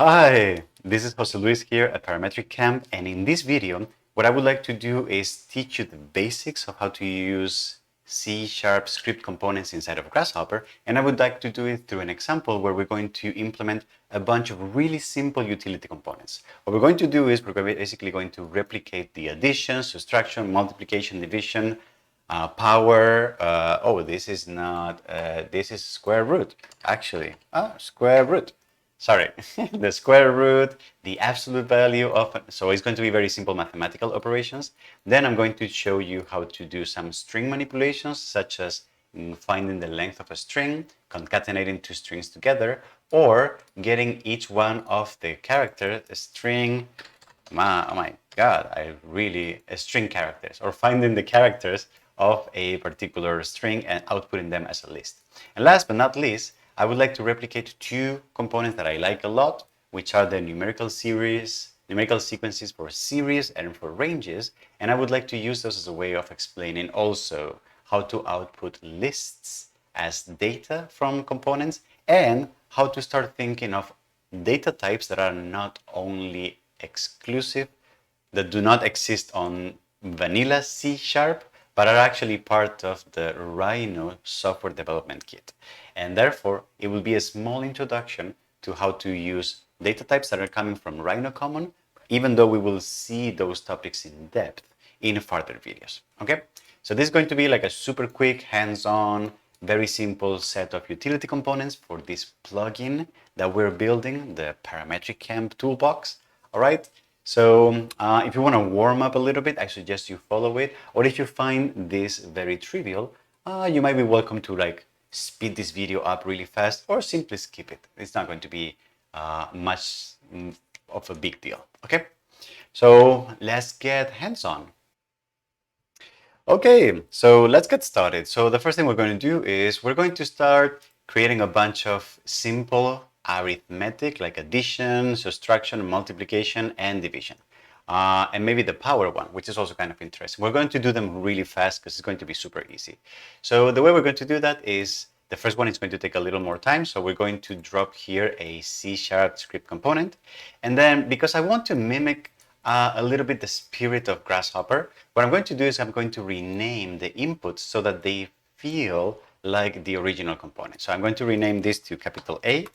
Hi, this is Jose Luis here at Parametric Camp, and in this video, what I would like to do is teach you the basics of how to use C# script components inside of Grasshopper, and I would like to do it through an example where we're going to implement a bunch of really simple utility components. What we're going to do is we're basically going to replicate the addition, subtraction, multiplication, division, power. This is not, this is square root, actually. Square root. Sorry, the square root, the absolute value of, so it's going to be very simple mathematical operations. Then I'm going to show you how to do some string manipulations, such as finding the length of a string, concatenating two strings together, or getting each one of the characters, a string, oh my God, string characters, or finding the characters of a particular string and outputting them as a list. And last but not least, I would like to replicate two components that I like a lot, which are the numerical sequences for series and for ranges. And I would like to use those as a way of explaining also how to output lists as data from components and how to start thinking of data types that are not only exclusive, that do not exist on vanilla C#, but are actually part of the Rhino software development kit. And therefore, it will be a small introduction to how to use data types that are coming from Rhino Common, even though we will see those topics in depth in further videos. Okay? So this is going to be like a super quick, hands-on, very simple set of utility components for this plugin that we're building, the Parametric Camp toolbox. All right? So if you want to warm up a little bit, I suggest you follow it. Or if you find this very trivial, you might be welcome to like speed this video up really fast or simply skip it. It's not going to be much of a big deal. Okay, so let's get hands-on. Okay, so let's get started. So the first thing we're going to do is we're going to start creating a bunch of simple arithmetic like addition, subtraction, multiplication, and division. And maybe the power one, which is also kind of interesting. We're going to do them really fast because it's going to be super easy. So the way we're going to do that is the first one is going to take a little more time. So we're going to drop here a C# script component. And then because I want to mimic a little bit the spirit of Grasshopper, what I'm going to do is I'm going to rename the inputs so that they feel like the original component. So I'm going to rename this to capital A.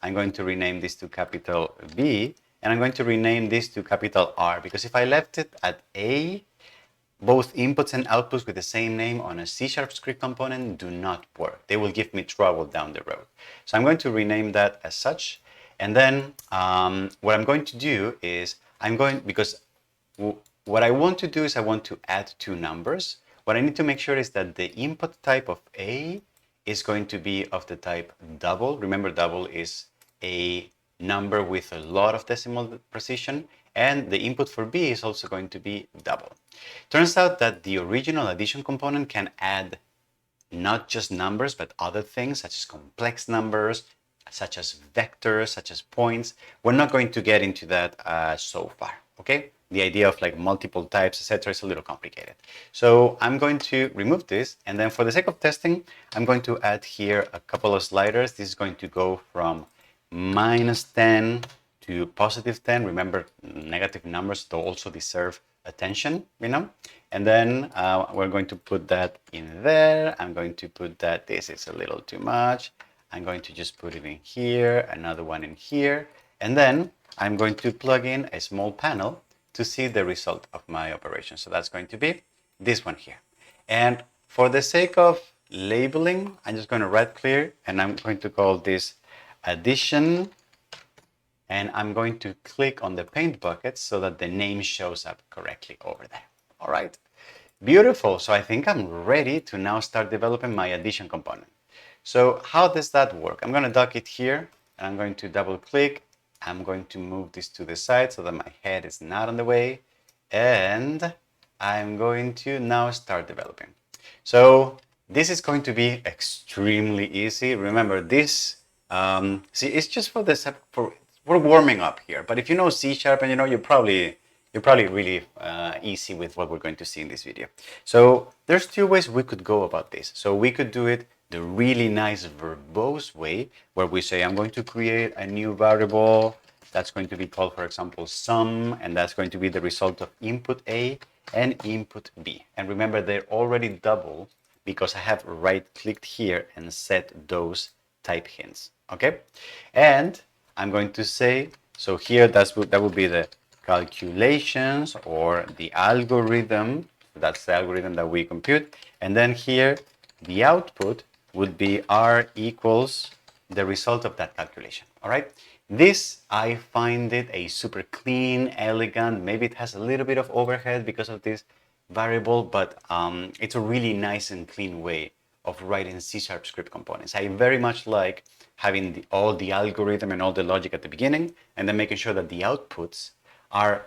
I'm going to rename this to capital B. And I'm going to rename this to capital R, because if I left it at A, both inputs and outputs with the same name on a C# script component do not work. They will give me trouble down the road. So I'm going to rename that as such. And then what I'm going to do is because what I want to do is I want to add two numbers. What I need to make sure is that the input type of A is going to be of the type double. Remember, double is a number with a lot of decimal precision, and the input for B is also going to be double. Turns out that the original addition component can add not just numbers, but other things such as complex numbers, such as vectors, such as points. We're not going to get into that so far, okay? The idea of like multiple types, etc., is a little complicated. So I'm going to remove this, and then for the sake of testing, I'm going to add here a couple of sliders. This is going to go from -10 to +10. Remember, negative numbers also deserve attention, you know? And then we're going to put that in there. I'm going to put that, this is a little too much. I'm going to just put it in here, another one in here. And then I'm going to plug in a small panel to see the result of my operation. So that's going to be this one here. And for the sake of labeling, I'm just going to right click and I'm going to call this addition, and I'm going to click on the paint bucket so that the name shows up correctly over there. All right, beautiful. So I think I'm ready to now start developing my addition component. So how does that work? I'm going to dock it here, and I'm going to double click. I'm going to move this to the side so that my head is not on the way, and I'm going to now start developing. So this is going to be extremely easy. Remember this. See, it's just for this. We're warming up here. But if you know C# and you know, you're probably really easy with what we're going to see in this video. So there's two ways we could go about this. So we could do it the really nice verbose way, where we say I'm going to create a new variable That's going to be called, for example, sum, and that's going to be the result of input A and input B. And remember, they're already double because I have right-clicked here and set those type hints, okay? And I'm going to say, so here that would be the calculations or the algorithm. That's the algorithm that we compute. And then here, the output would be R equals the result of that calculation, all right? This, I find it a super clean, elegant, maybe it has a little bit of overhead because of this variable, but it's a really nice and clean way of writing C# script components. I very much like having all the algorithm and all the logic at the beginning, and then making sure that the outputs are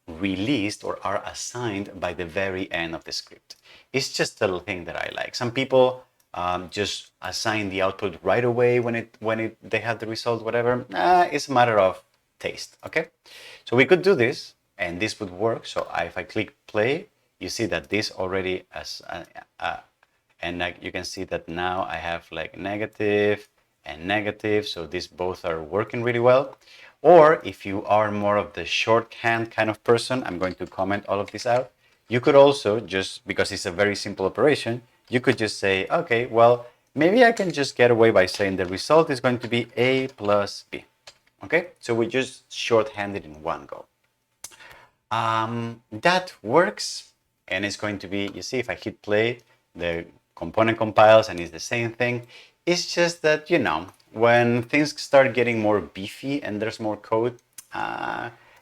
released or are assigned by the very end of the script. It's just a little thing that I like. Some people just assign the output right away when they have the result, whatever. It's a matter of taste, okay? So we could do this, and this would work. So if I click play, you see that this already and you can see that now I have like negative and negative, so these both are working really well. Or if you are more of the shorthand kind of person, I'm going to comment all of this out. You could also just, because it's a very simple operation, you could just say, okay, well, maybe I can just get away by saying the result is going to be A plus B. Okay, so we just shorthanded in one go. That works, and it's going to be, you see, if I hit play, the component compiles and it's the same thing. It's just that, you know, when things start getting more beefy and there's more code,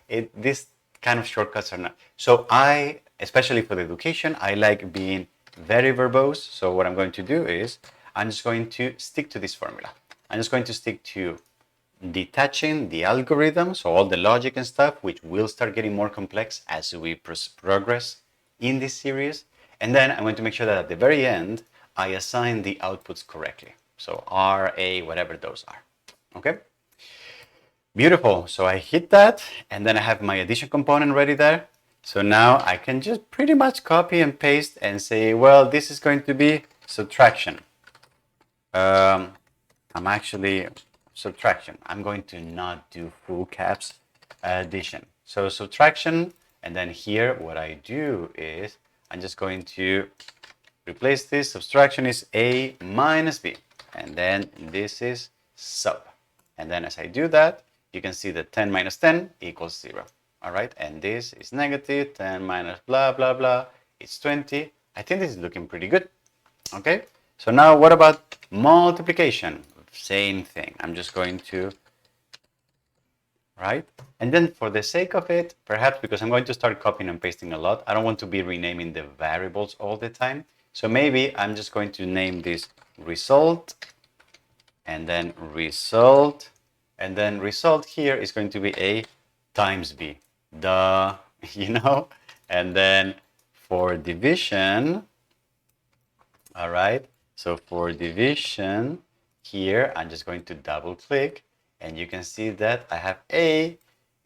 this kind of shortcuts are not. So especially for the education, I like being very verbose. So what I'm going to do is I'm just going to stick to this formula. I'm just going to stick to detaching the algorithm, so all the logic and stuff, which will start getting more complex as we progress in this series. And then I'm going to make sure that at the very end, I assign the outputs correctly. So R, A, whatever those are. Okay? Beautiful. So I hit that, and then I have my addition component ready there. So now I can just pretty much copy and paste and say, well, this is going to be subtraction. Subtraction. I'm going to not do full caps addition. So subtraction, and then here what I do is I'm just going to replace this. Subtraction is A minus B, and then this is sub. And then as I do that, you can see that 10 minus 10 equals 0. All right, and this is negative 10 minus blah, blah, blah. It's 20. I think this is looking pretty good. Okay, so now what about multiplication? Same thing. I'm just going to, right? And then for the sake of it, perhaps because I'm going to start copying and pasting a lot, I don't want to be renaming the variables all the time. So maybe I'm just going to name this result, and then result, and then result here is going to be A times B. Duh, you know? And then for division, all right, so for division, here I'm just going to double click, and you can see that I have A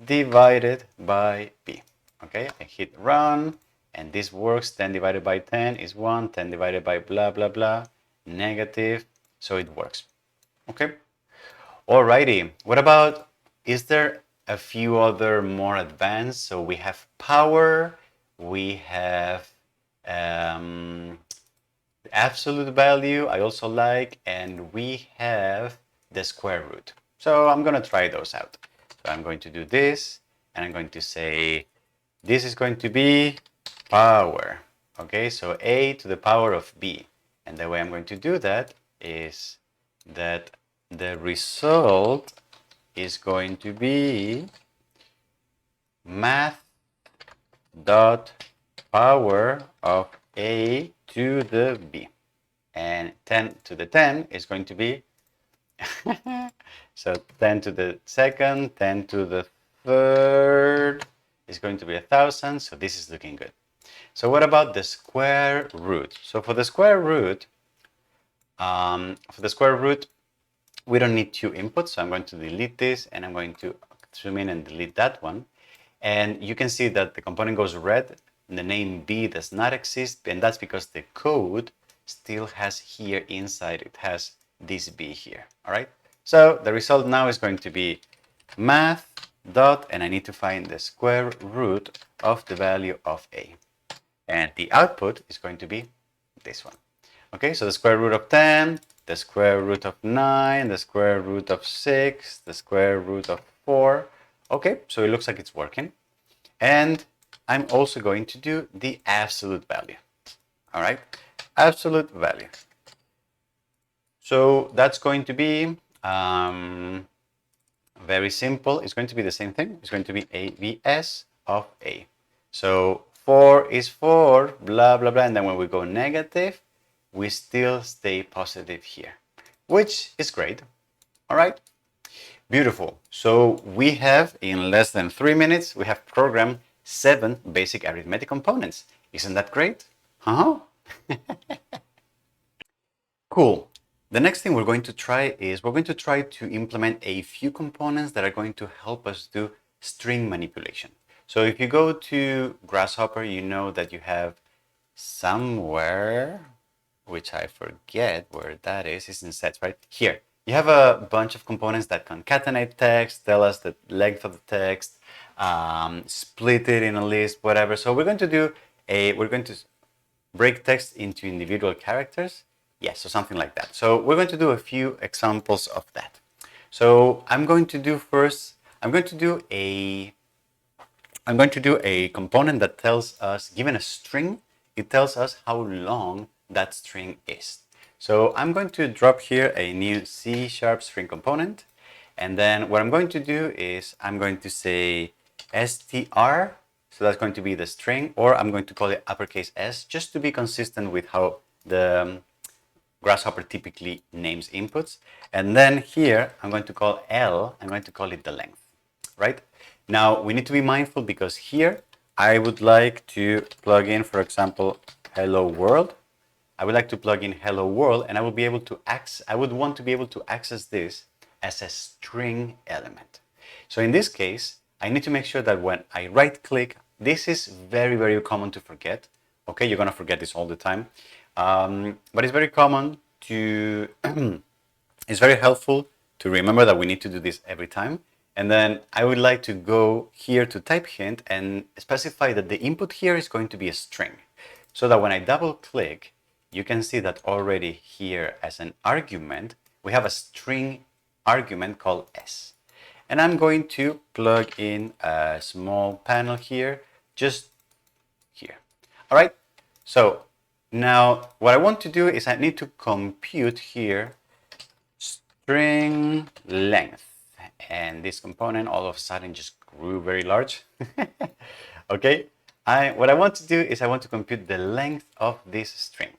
divided by B. Okay, I hit run, and this works. 10 divided by 10 is 1, 10 divided by blah, blah, blah, negative, so it works. Okay, alrighty. What about, is there a few other more advanced? So we have power, we have absolute value, I also like, and we have the square root. So I'm going to try those out. So I'm going to do this, and I'm going to say this is going to be power. Okay, so A to the power of B. And the way I'm going to do that is that the result is going to be math dot power of A to the B. And 10 to the 10 is going to be, so 10 to the second, 10 to the third is going to be 1,000. So this is looking good. So what about the square root? So for the square root, we don't need two inputs. So I'm going to delete this, and I'm going to zoom in and delete that one. And you can see that the component goes red. The name B does not exist, and that's because the code still has here inside, it has this B here. All right. So the result now is going to be math dot, and I need to find the square root of the value of a. And the output is going to be this one. Okay, so the square root of 10, the square root of 9, the square root of 6, the square root of 4. Okay, so it looks like it's working. And I'm also going to do the absolute value. All right, absolute value. So that's going to be very simple. It's going to be the same thing. It's going to be AVS of A. So 4 is 4, blah, blah, blah. And then when we go negative, we still stay positive here, which is great. All right, beautiful. So we have, in less than 3 minutes, we have programmed 7 basic arithmetic components. Isn't that great? Huh? Cool. The next thing we're going to try is we're going to try to implement a few components that are going to help us do string manipulation. So if you go to Grasshopper, you know that you have somewhere, which I forget where that is, it's in sets, right? Here, you have a bunch of components that concatenate text, tell us the length of the text, split it in a list, whatever. So we're going to break text into individual characters. Yes, so something like that. So we're going to do a few examples of that. So I'm going to do a component that tells us, given a string, it tells us how long that string is. So I'm going to drop here a new C# string component. And then what I'm going to do is I'm going to say str. So that's going to be the string, or I'm going to call it uppercase S, just to be consistent with how the Grasshopper typically names inputs. And then here, I'm going to call L, I'm going to call it the length, right? Now, we need to be mindful because here, I would like to plug in, for example, hello world. I would like to plug in hello world, and I would want to be able to access this as a string element. So in this case, I need to make sure that when I right click, this is very, very common to forget. Okay, you're gonna forget this all the time. But it's very common to, it's very helpful to remember that we need to do this every time. And then I would like to go here to type hint and specify that the input here is going to be a string. So that when I double click, you can see that already here as an argument, we have a string argument called S. And I'm going to plug in a small panel here, just here. All right, so now what I want to do is I need to compute here string length. And this component all of a sudden just grew very large. Okay, what I want to do is I want to compute the length of this string.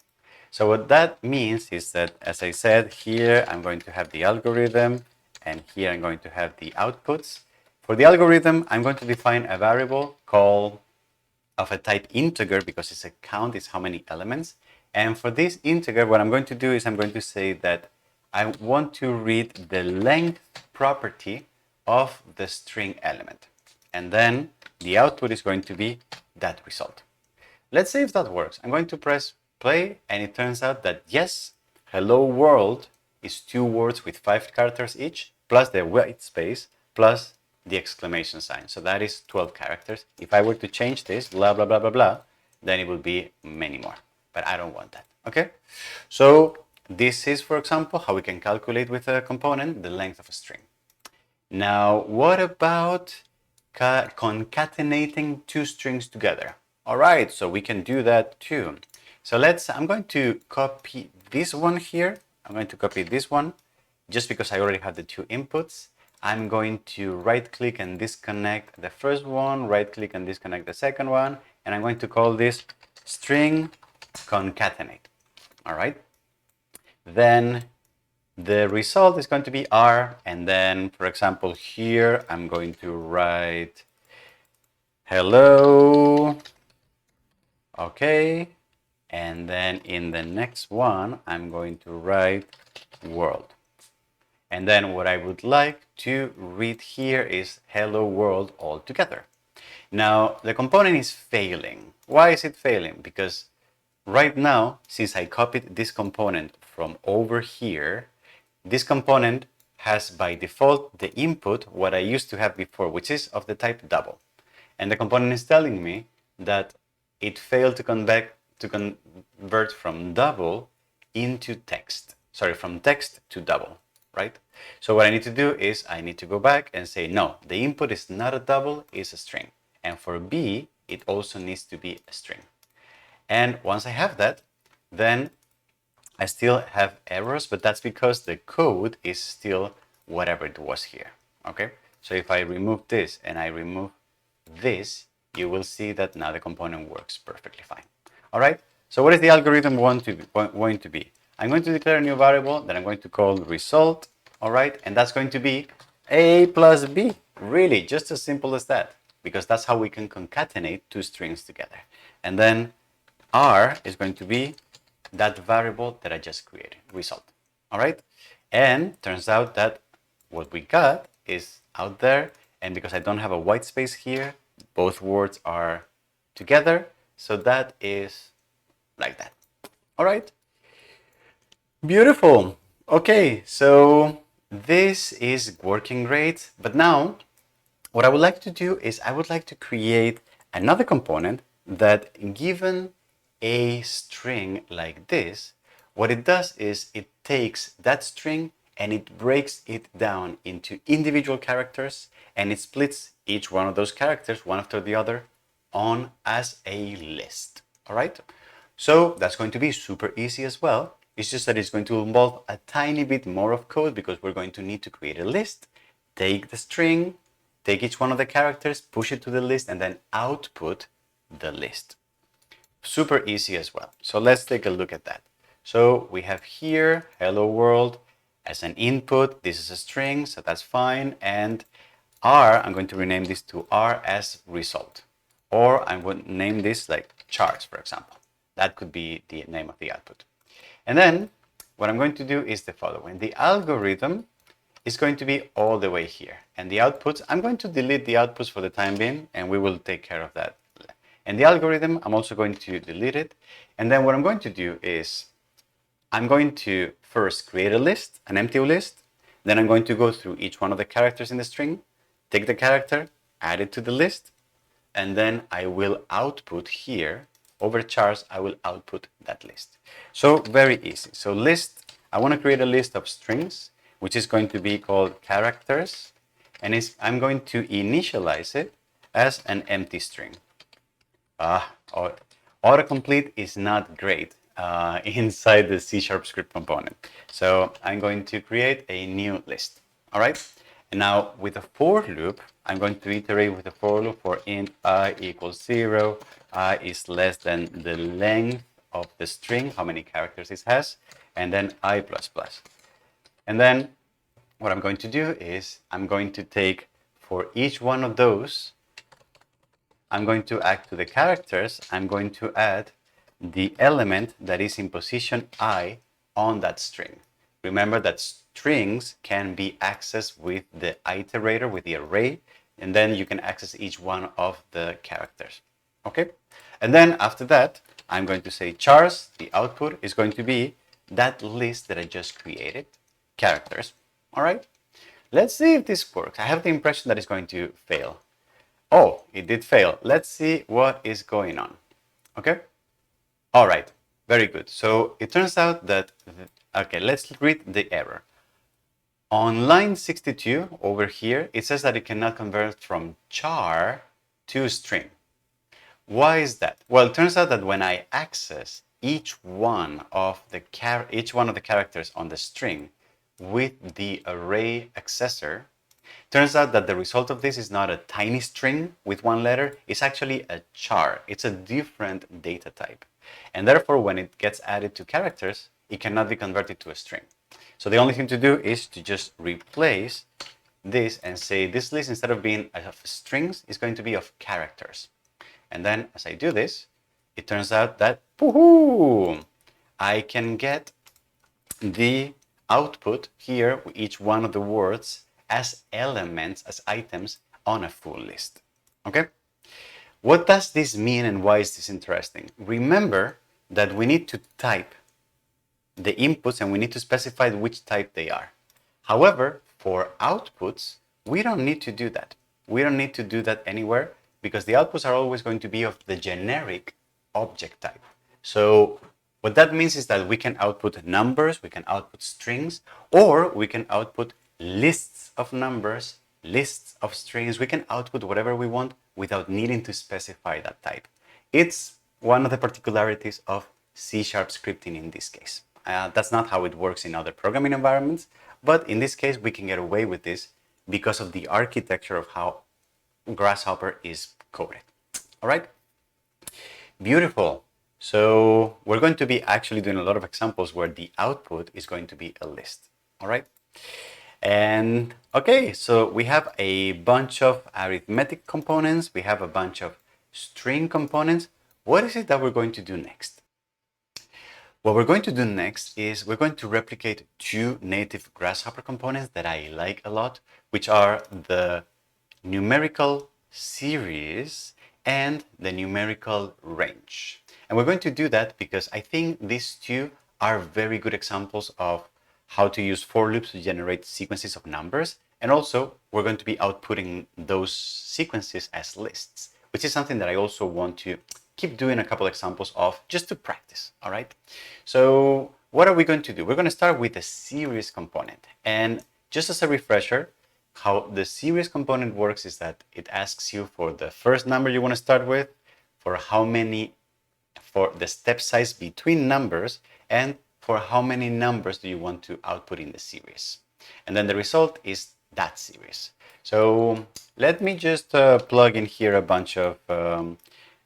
So what that means is that, as I said, here I'm going to have the algorithm, and here I'm going to have the outputs. For the algorithm, I'm going to define a variable called of a type integer, because it's a count, is how many elements. And for this integer, what I'm going to do is I'm going to say that I want to read the length property of the string element. And then the output is going to be that result. Let's see if that works. I'm going to press play, and it turns out that yes, hello world is 2 words with 5 characters each, plus the white space, plus the exclamation sign. So that is 12 characters. If I were to change this, blah, blah, blah, blah, blah, then it would be many more. But I don't want that, okay? So this is, for example, how we can calculate with a component the length of a string. Now, what about concatenating 2 strings together? All right, so we can do that too. So I'm going to copy this one here. I'm going to copy this one just because I already have the 2 inputs. I'm going to right click and disconnect the first one, right click and disconnect the second one, and I'm going to call this string concatenate. All right. Then the result is going to be R, and then, for example, here I'm going to write hello. Okay. And then in the next one, I'm going to write world. And then what I would like to read here is hello world all together. Now, the component is failing. Why is it failing? Because right now, since I copied this component from over here, this component has by default the input what I used to have before, which is of the type double. And the component is telling me that it failed to convert from double into text. Sorry, from text to double, right? So what I need to do is I need to go back and say, no, the input is not a double, it's a string. And for B, it also needs to be a string. And once I have that, then I still have errors, but that's because the code is still whatever it was here, okay? So if I remove this and I remove this, you will see that now the component works perfectly fine. All right, so what is the algorithm going to be? I'm going to declare a new variable that I'm going to call result, all right? And that's going to be A plus B, really, just as simple as that, because that's how we can concatenate two strings together. And then R is going to be that variable that I just created, result, all right? And turns out that what we got is out there, and because I don't have a white space here, both words are together, so that is like that. All right, beautiful. Okay, so this is working great, but now what I would like to do is I would like to create another component that, given a string like this, what it does is it takes that string and it breaks it down into individual characters, and it splits each one of those characters one after the other on as a list. All right, so that's going to be super easy as well. It's just that it's going to involve a tiny bit more of code, because we're going to need to create a list, take the string, take each one of the characters, push it to the list, and then output the list. Super easy as well. So let's take a look at that. So we have here hello world as an input. This is a string, so that's fine. And R, I'm going to rename this to R as result. Or I'm going to name this like charts, for example. That could be the name of the output. And then what I'm going to do is the following. The algorithm is going to be all the way here. And the outputs, I'm going to delete the outputs for the time being, and we will take care of that. And the algorithm, I'm also going to delete it. And then what I'm going to do is I'm going to first create a list, an empty list. Then I'm going to go through each one of the characters in the string, take the character, add it to the list, and then I will output here, over chars, I will output that list. So very easy. So list, I want to create a list of strings, which is going to be called characters, and I'm going to initialize it as an empty string. Autocomplete is not great inside the C# script component. So I'm going to create a new list. All right. And now with a for loop, I'm going to iterate with the for loop for int I equals 0, I is less than the length of the string, how many characters it has, and then I plus plus. And then what I'm going to do is I'm going to take for each one of those, I'm going to add to the characters, I'm going to add the element that is in position I on that string. Remember that strings can be accessed with the iterator, with the array, and then you can access each one of the characters. Okay? And then after that, I'm going to say chars, the output is going to be that list that I just created, characters. All right? Let's see if this works. I have the impression that it's going to fail. Oh, it did fail. Let's see what is going on. Okay? All right, very good. So it turns out that, okay, let's read the error. On line 62 over here, it says that it cannot convert from char to string. Why is that? Well, it turns out that when I access each one of the characters on the string with the array accessor, turns out that the result of this is not a tiny string with one letter, it's actually a char. It's a different data type. And therefore, when it gets added to characters, it cannot be converted to a string. So the only thing to do is to just replace this and say this list, instead of being of strings, is going to be of characters. And then as I do this, it turns out that, woohoo, I can get the output here with each one of the words as elements, as items on a full list. Okay? What does this mean and why is this interesting? Remember that we need to type the inputs and we need to specify which type they are. However, for outputs, we don't need to do that. We don't need to do that anywhere because the outputs are always going to be of the generic object type. So what that means is that we can output numbers, we can output strings, or we can output lists of numbers, lists of strings. We can output whatever we want without needing to specify that type. It's one of the particularities of C# scripting in this case. That's not how it works in other programming environments, but in this case we can get away with this because of the architecture of how Grasshopper is coded. All right? Beautiful. So we're going to be actually doing a lot of examples where the output is going to be a list. All right? And okay, so we have a bunch of arithmetic components. We have a bunch of string components. What is it that we're going to do next? What we're going to do next is we're going to replicate two native Grasshopper components that I like a lot, which are the numerical series and the numerical range. And we're going to do that because I think these two are very good examples of how to use for loops to generate sequences of numbers. And also, we're going to be outputting those sequences as lists, which is something that I also want to keep doing a couple examples of just to practice, all right? So what are we going to do? We're going to start with the series component. And just as a refresher, how the series component works is that it asks you for the first number you want to start with, for the step size between numbers, and for how many numbers do you want to output in the series. And then the result is that series. So let me just plug in here a bunch of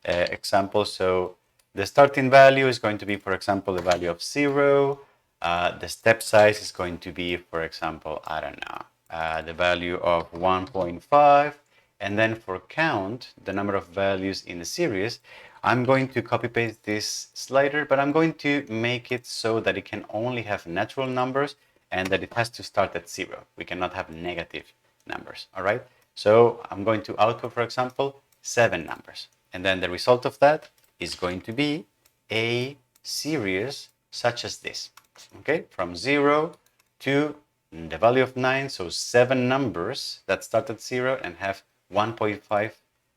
examples. So the starting value is going to be, for example, the value of 0. The step size is going to be, for example, I don't know, the value of 1.5. And then for count, the number of values in the series, I'm going to copy paste this slider, but I'm going to make it so that it can only have natural numbers and that it has to start at 0. We cannot have negative numbers, all right? So I'm going to output, for example, 7 numbers. And then the result of that is going to be a series such as this, okay? From 0 to the value of 9, so 7 numbers that start at 0 and have 1.5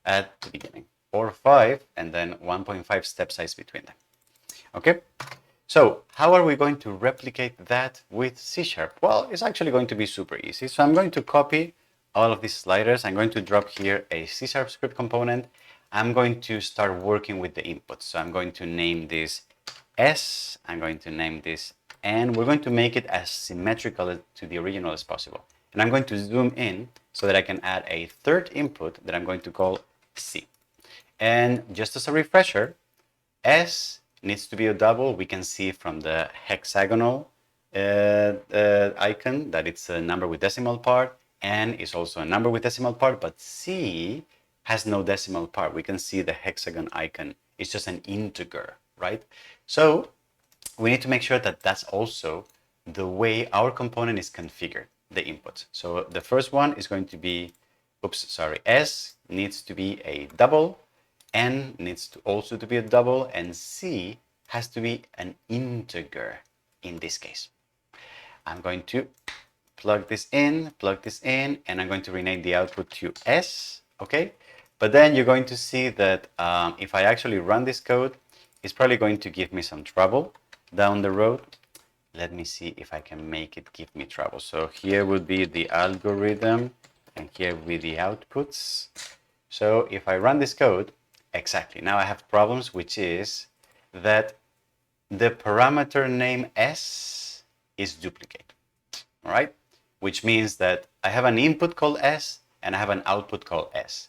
at the beginning, or 5 and then 1.5 step size between them. Okay, so how are we going to replicate that with C#? Well, it's actually going to be super easy. So I'm going to copy all of these sliders. I'm going to drop here a C# script component. I'm going to start working with the inputs. So I'm going to name this S, I'm going to name this N. We're going to make it as symmetrical to the original as possible. And I'm going to zoom in so that I can add a third input that I'm going to call C. And just as a refresher, S needs to be a double. We can see from the hexagonal icon that it's a number with decimal part. N is also a number with decimal part, but C has no decimal part. We can see the hexagon icon. It's just an integer, right? So we need to make sure that that's also the way our component is configured, the inputs. So the first one is going to be, S needs to be a double, N needs to also to be a double, and C has to be an integer in this case. I'm going to plug this in, and I'm going to rename the output to S, okay? But then you're going to see that if I actually run this code, it's probably going to give me some trouble down the road. Let me see if I can make it give me trouble. So here would be the algorithm, and here will be the outputs. So if I run this code, exactly, now I have problems, which is that the parameter name S is duplicate, all right? Which means that I have an input called S and I have an output called S.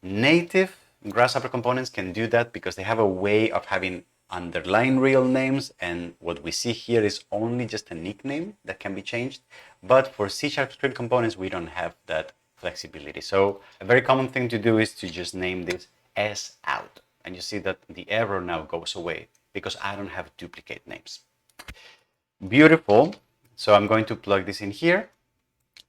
Native Grasshopper components can do that because they have a way of having underlying real names, and what we see here is only just a nickname that can be changed. But for C# script components, we don't have that flexibility. So a very common thing to do is to just name this S out. And you see that the error now goes away because I don't have duplicate names. Beautiful. So I'm going to plug this in here.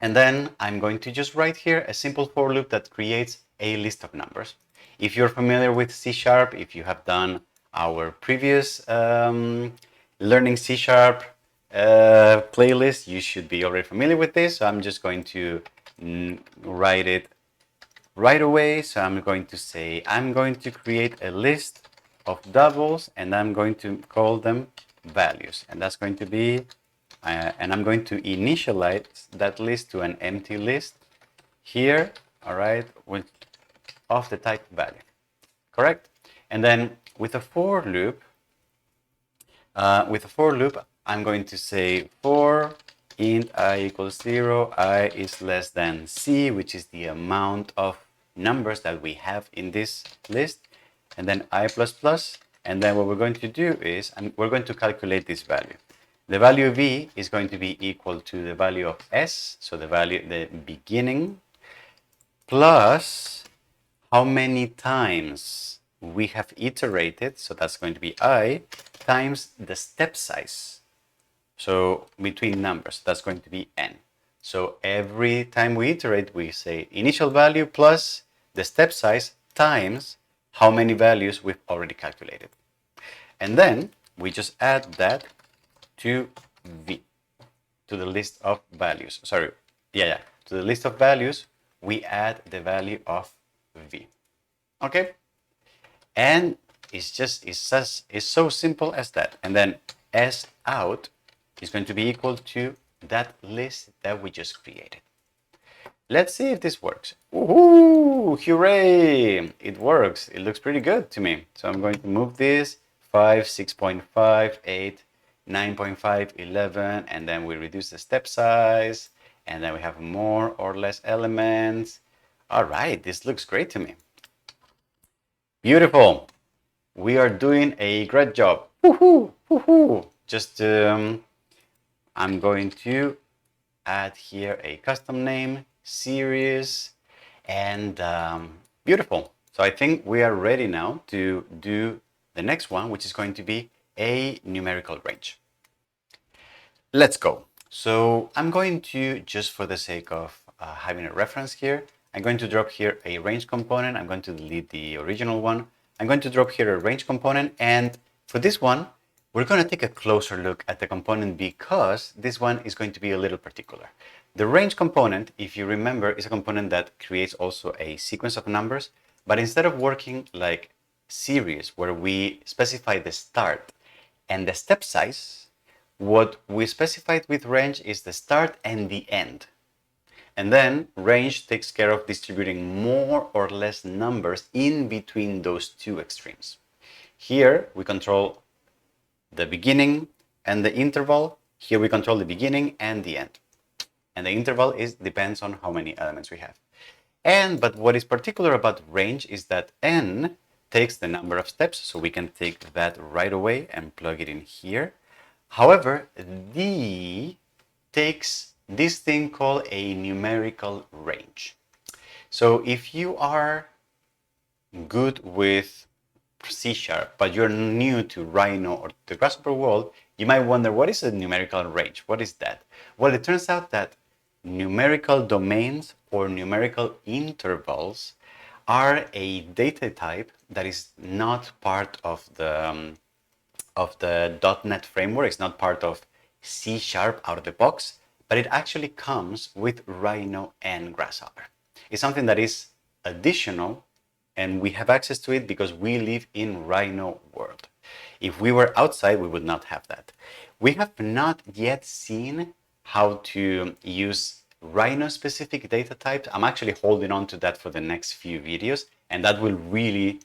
And then I'm going to just write here a simple for loop that creates a list of numbers. If you're familiar with C#, if you have done our previous learning C#, playlist, you should be already familiar with this. So I'm just going to write it right away. So I'm going to say, I'm going to create a list of doubles and I'm going to call them values. And that's going to be, and I'm going to initialize that list to an empty list here, all right, of the type value, correct? And then with a for loop, I'm going to say for int I equals 0, I is less than c, which is the amount of numbers that we have in this list, and then I plus plus, and then what we're going to do is we're going to calculate this value. The value of v is going to be equal to the value of s, so the beginning, plus how many times we have iterated, so that's going to be I, times the step size. So between numbers, that's going to be n. So every time we iterate, we say initial value plus the step size times how many values we've already calculated. And then we just add that to v, to the list of values. Sorry, to the list of values, we add the value of v. Okay? And it's so simple as that. And then s out is going to be equal to that list that we just created. Let's see if this works. Woohoo! Hooray! It works. It looks pretty good to me. So I'm going to move this 5, 6.5, 8, 9.5, 11, and then we reduce the step size, and then we have more or less elements. All right, this looks great to me. Beautiful. We are doing a great job. Woohoo! Woohoo! Just I'm going to add here a custom name, series, and beautiful. So I think we are ready now to do the next one, which is going to be a numerical range. Let's go. So I'm going to, just for the sake of having a reference here, I'm going to drop here a range component. I'm going to delete the original one. I'm going to drop here a range component, and for this one, we're going to take a closer look at the component because this one is going to be a little particular. The range component, if you remember, is a component that creates also a sequence of numbers, but instead of working like series where we specify the start and the step size, what we specified with range is the start and the end. And then range takes care of distributing more or less numbers in between those two extremes. Here we control the beginning and the interval. Here we control the beginning and the end. And the interval depends on how many elements we have. But what is particular about range is that n takes the number of steps, so we can take that right away and plug it in here. However, d takes this thing called a numerical range. So if you are good with C#, but you're new to Rhino or the Grasshopper world, you might wonder, what is a numerical range? What is that? Well, it turns out that numerical domains or numerical intervals are a data type that is not part of the .NET framework. It's not part of C# out of the box, but it actually comes with Rhino and Grasshopper. It's something that is additional, and we have access to it because we live in Rhino world. If we were outside, we would not have that. We have not yet seen how to use Rhino specific data types. I'm actually holding on to that for the next few videos, and that will really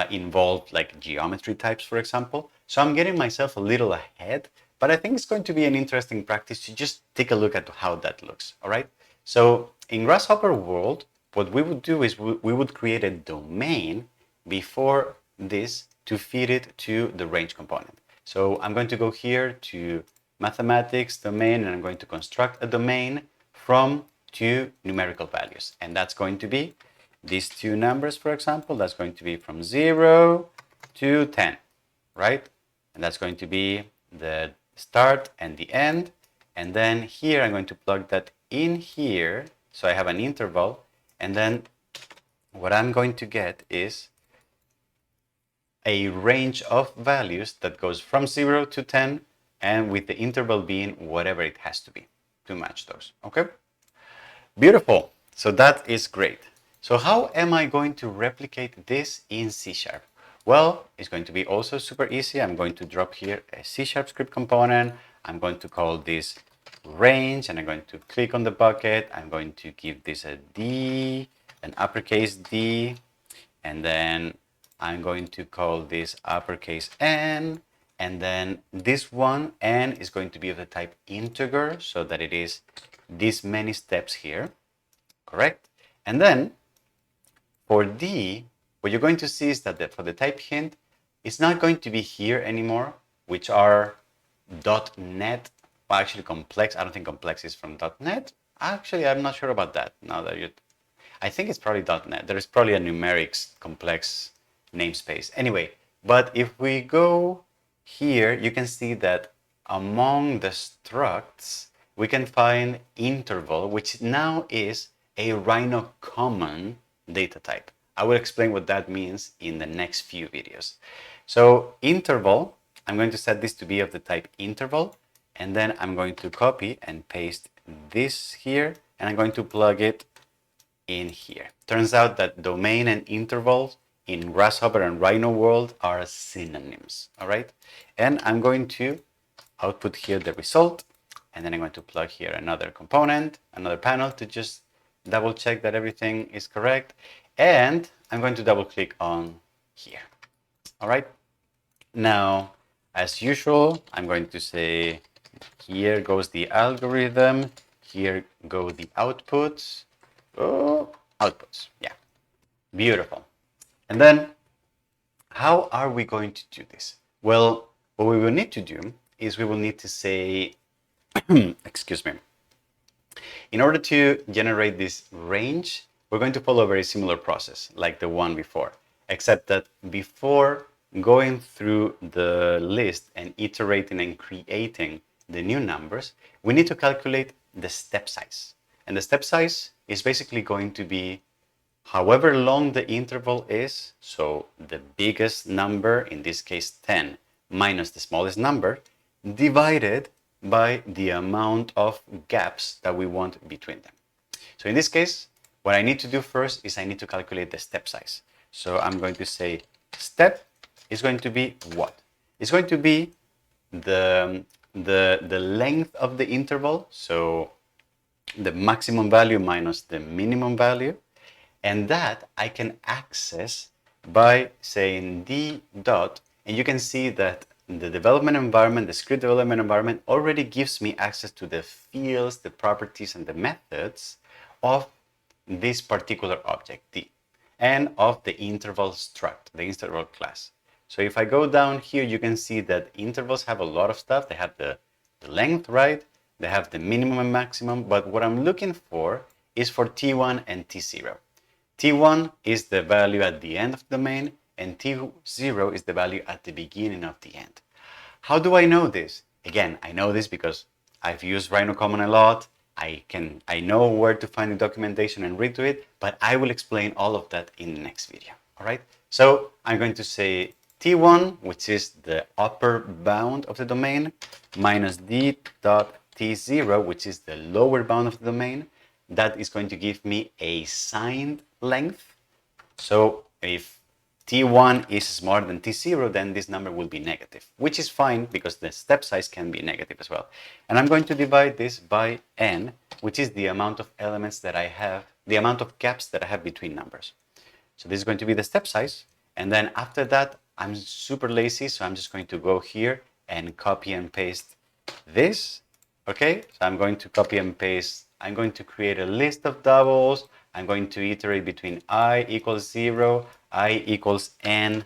involve like geometry types, for example. So I'm getting myself a little ahead, but I think it's going to be an interesting practice to just take a look at how that looks. All right. So in Grasshopper world, what we would do is we would create a domain before this to feed it to the range component. So I'm going to go here to mathematics domain, and I'm going to construct a domain from two numerical values. And that's going to be these two numbers, for example. That's going to be from 0 to 10, right? And that's going to be the start and the end. And then here I'm going to plug that in here. So I have an interval. And then what I'm going to get is a range of values that goes from 0 to 10 and with the interval being whatever it has to be to match those. Okay? Beautiful. So that is great. So how am I going to replicate this in C#? Well, it's going to be also super easy. I'm going to drop here a C# script component. I'm going to call this range, and I'm going to click on the bucket. I'm going to give this a D, an uppercase D, and then I'm going to call this uppercase N, and then this one, N, is going to be of the type integer, so that it is these many steps here, correct? And then for D, what you're going to see is that for the type hint, it's not going to be here anymore, which are .NET, well, actually complex. I don't think complex is from .NET. Actually, I'm not sure about that. Now that I think it's probably .NET. There is probably a numerics complex namespace. Anyway, but if we go here, you can see that among the structs, we can find interval, which now is a Rhino common data type. I will explain what that means in the next few videos. So interval, I'm going to set this to be of the type interval, and then I'm going to copy and paste this here, and I'm going to plug it in here. Turns out that domain and intervals in Grasshopper and Rhino world are synonyms, all right? And I'm going to output here the result, and then I'm going to plug here another component, another panel to just double check that everything is correct. And I'm going to double click on here, all right? Now, as usual, I'm going to say, here goes the algorithm, here go the outputs. Oh, outputs, yeah, beautiful. And then, how are we going to do this? Well, what we will need to do is we will need to say, excuse me, in order to generate this range, we're going to follow a very similar process like the one before, except that before going through the list and iterating and creating the new numbers, we need to calculate the step size. And the step size is basically going to be however long the interval is, so the biggest number, in this case 10, minus the smallest number, divided by the amount of gaps that we want between them. So in this case, what I need to do first is I need to calculate the step size. So I'm going to say step is going to be what? It's going to be the length of the interval, so the maximum value minus the minimum value, and that I can access by saying d dot, and you can see that the development environment, the script development environment already gives me access to the fields, the properties, and the methods of this particular object, d, and of the interval struct, the interval class. So if I go down here, you can see that intervals have a lot of stuff. They have the length, right? They have the minimum and maximum, but what I'm looking for is for T1 and T0. T1 is the value at the end of the domain, and T0 is the value at the beginning of the end. How do I know this? Again, I know this because I've used Rhino Common a lot. I know where to find the documentation and read to it, but I will explain all of that in the next video. All right? So I'm going to say T1, which is the upper bound of the domain, minus D dot T0, which is the lower bound of the domain. That is going to give me a signed length. So if T1 is smaller than T0, then this number will be negative, which is fine because the step size can be negative as well. And I'm going to divide this by n, which is the amount of elements that I have, the amount of gaps that I have between numbers. So this is going to be the step size. And then after that, I'm super lazy, so I'm just going to go here and copy and paste this. Okay, so I'm going to copy and paste. I'm going to create a list of doubles. I'm going to iterate between I equals 0, I equals n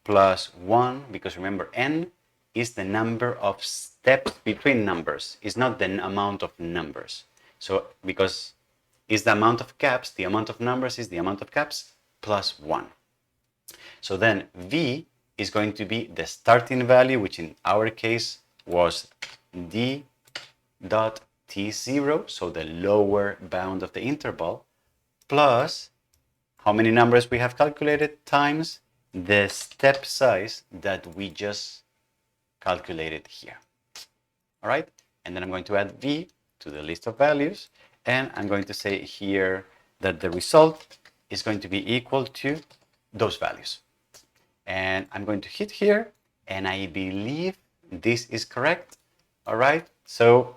plus 1, because remember, n is the number of steps between numbers. It's not the amount of numbers. So because it's the amount of gaps, the amount of numbers is the amount of gaps plus 1. So then v is going to be the starting value, which in our case was d dot T0, so the lower bound of the interval, plus how many numbers we have calculated times the step size that we just calculated here. all right? And then I'm going to add v to the list of values, and I'm going to say here that the result is going to be equal to those values. And I'm going to hit here, and I believe this is correct, all right? So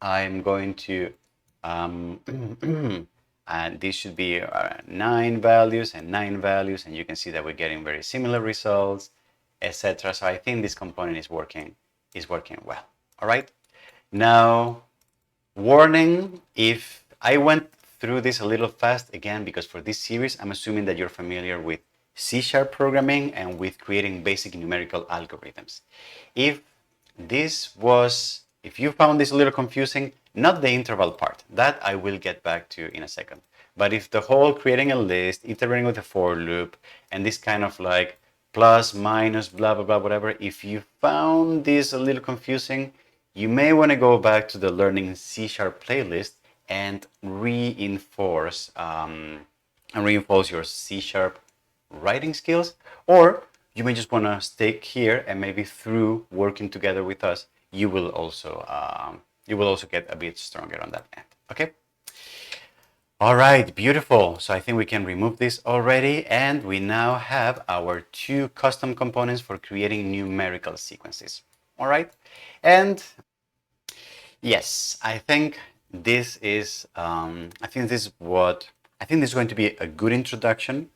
I'm going to, and this should be 9 values and 9 values, and you can see that we're getting very similar results, etc. So I think this component is working well. All right. Now, warning: if I went through this a little fast again, because for this series, I'm assuming that you're familiar with C# programming and with creating basic numerical algorithms. If you found this a little confusing, not the interval part, that I will get back to in a second. But if the whole creating a list, iterating with a for loop, and this kind of like plus, minus, blah, blah, blah, whatever, if you found this a little confusing, you may want to go back to the Learning C# playlist and reinforce your C# writing skills, or you may just want to stick here, and maybe through working together with us, you will also get a bit stronger on that end. Okay. All right, beautiful. So I think we can remove this already, and we now have our 2 custom components for creating numerical sequences. All right, and yes, I think this is going to be a good introduction.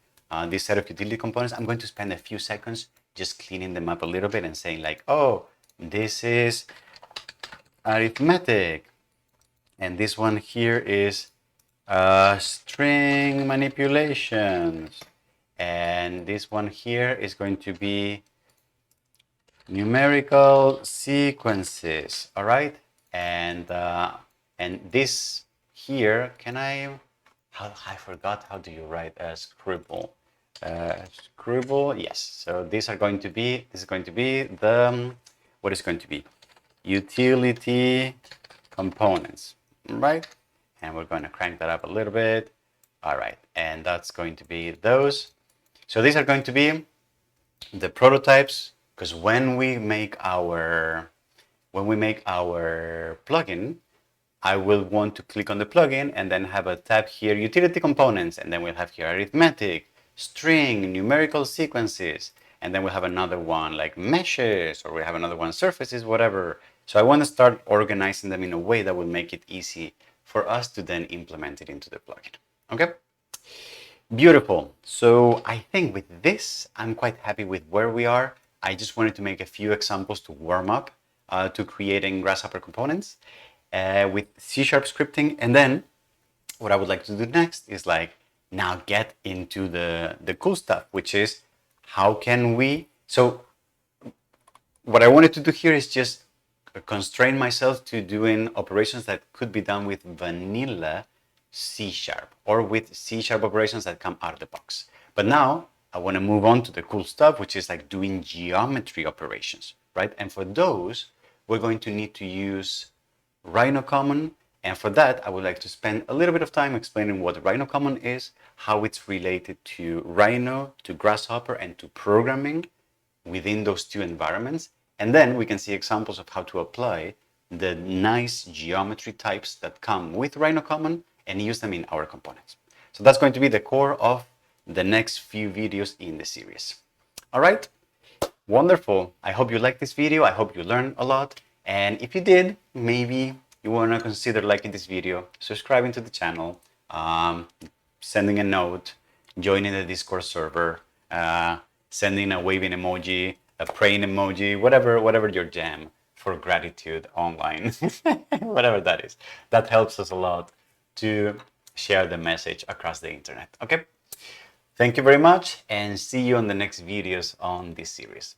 This set of utility components. I'm going to spend a few seconds just cleaning them up a little bit and saying like, oh, this is arithmetic, and this one here is string manipulations, and this one here is going to be numerical sequences. All right, and this here, I forgot how do you write a scribble. Scribble, yes. So this is going to be the what is going to be utility components, right? And we're going to crank that up a little bit. All right, and that's going to be those. So these are going to be the prototypes, because when we make our plugin, I will want to click on the plugin and then have a tab here, utility components, and then we'll have here arithmetic, string, numerical sequences, and then we'll have another one like meshes, or we have another one surfaces, whatever. So I want to start organizing them in a way that will make it easy for us to then implement it into the plugin. Okay? Beautiful. So I think with this, I'm quite happy with where we are. I just wanted to make a few examples to warm up to creating Grasshopper components with C# scripting. And then what I would like to do next is like now get into the cool stuff, which is how can we... So what I wanted to do here is just constrain myself to doing operations that could be done with vanilla C# or with C# operations that come out of the box. But now I want to move on to the cool stuff, which is like doing geometry operations, right? And for those, we're going to need to use Rhino Common. And for that, I would like to spend a little bit of time explaining what Rhino Common is, how it's related to Rhino, to Grasshopper, and to programming within those 2 environments. And then we can see examples of how to apply the nice geometry types that come with Rhino Common and use them in our components. So that's going to be the core of the next few videos in the series. All right, wonderful. I hope you liked this video. I hope you learned a lot. And if you did, maybe you want to consider liking this video, subscribing to the channel, sending a note, joining the Discord server, sending a waving emoji, a praying emoji, whatever your jam for gratitude online, whatever that is. That helps us a lot to share the message across the internet. Okay? Thank you very much, and see you on the next videos on this series.